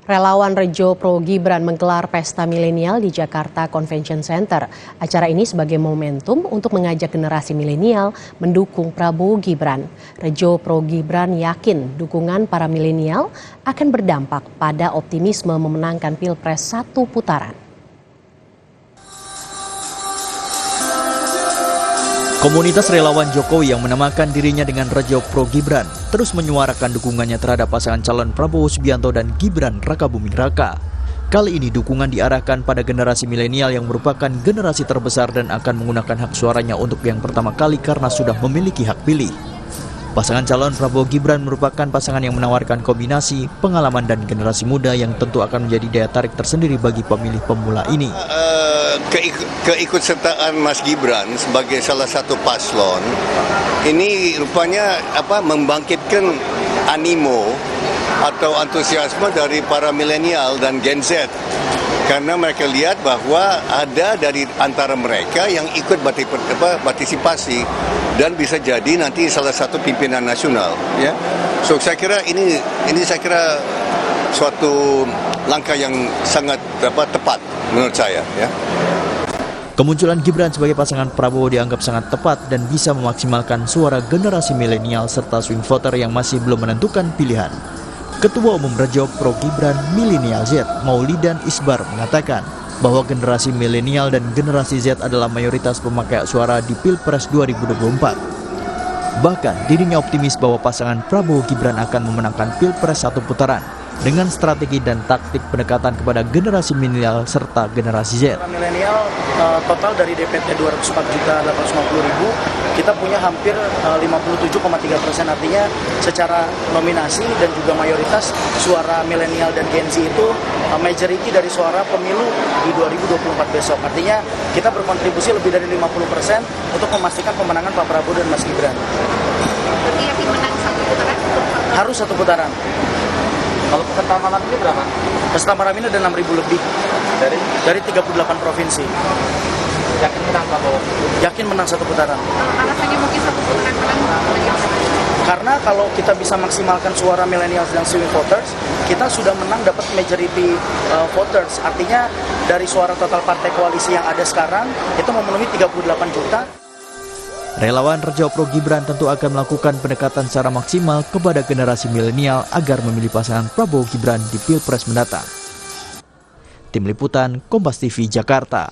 Relawan Rejo Pro Gibran menggelar pesta milenial di Jakarta Convention Center. Acara ini sebagai momentum untuk mengajak generasi milenial mendukung Prabowo Gibran. Rejo Pro Gibran yakin dukungan para milenial akan berdampak pada optimisme memenangkan Pilpres 1 putaran. Komunitas relawan Jokowi yang menamakan dirinya dengan Rejo Pro Gibran terus menyuarakan dukungannya terhadap pasangan calon Prabowo Subianto dan Gibran Rakabuming Raka. Kali ini dukungan diarahkan pada generasi milenial yang merupakan generasi terbesar dan akan menggunakan hak suaranya untuk yang pertama kali karena sudah memiliki hak pilih. Pasangan calon Prabowo Gibran merupakan pasangan yang menawarkan kombinasi pengalaman dan generasi muda yang tentu akan menjadi daya tarik tersendiri bagi pemilih pemula ini. Keikutsertaan Mas Gibran sebagai salah satu paslon ini rupanya membangkitkan animo atau antusiasme dari para milenial dan Gen Z, karena mereka lihat bahwa ada dari antara mereka yang ikut partisipasi dan bisa jadi nanti salah satu pimpinan nasional, ya. So saya kira ini saya kira suatu langkah yang sangat tepat menurut saya, ya. Kemunculan Gibran sebagai pasangan Prabowo dianggap sangat tepat dan bisa memaksimalkan suara generasi milenial serta swing voter yang masih belum menentukan pilihan. Ketua Umum Rejo Pro Gibran Milenial Z, Maulidan Isbar, mengatakan bahwa generasi milenial dan generasi Z adalah mayoritas pemakai suara di Pilpres 2024. Bahkan dirinya optimis bahwa pasangan Prabowo Gibran akan memenangkan Pilpres 1 putaran dengan strategi dan taktik pendekatan kepada generasi milenial serta generasi Z. Milenial total dari DPT 204.850.000 kita punya hampir 57,3%, artinya secara nominasi dan juga mayoritas suara milenial dan Gen Z itu majority dari suara pemilu di 2024 besok. Artinya kita berkontribusi lebih dari 50% untuk memastikan pemenangan Pak Prabowo dan Mas Gibran. Yakin menang satu putaran? Harus satu putaran. Kalau peserta malam ini berapa? Peserta malam ini ada 6.000 lebih dari 38 provinsi. Yakin menang Prabowo? Yakin menang satu putaran. Alasannya mungkin satu putaran menang karena kalau kita bisa maksimalkan suara millennials dan swing voters, kita sudah menang dapat majority voters. Artinya dari suara total partai koalisi yang ada sekarang itu memenuhi 38 juta. Relawan Rejo Pro Gibran tentu akan melakukan pendekatan secara maksimal kepada generasi milenial agar memilih pasangan Prabowo Gibran di Pilpres mendatang. Tim Liputan Kompas TV Jakarta.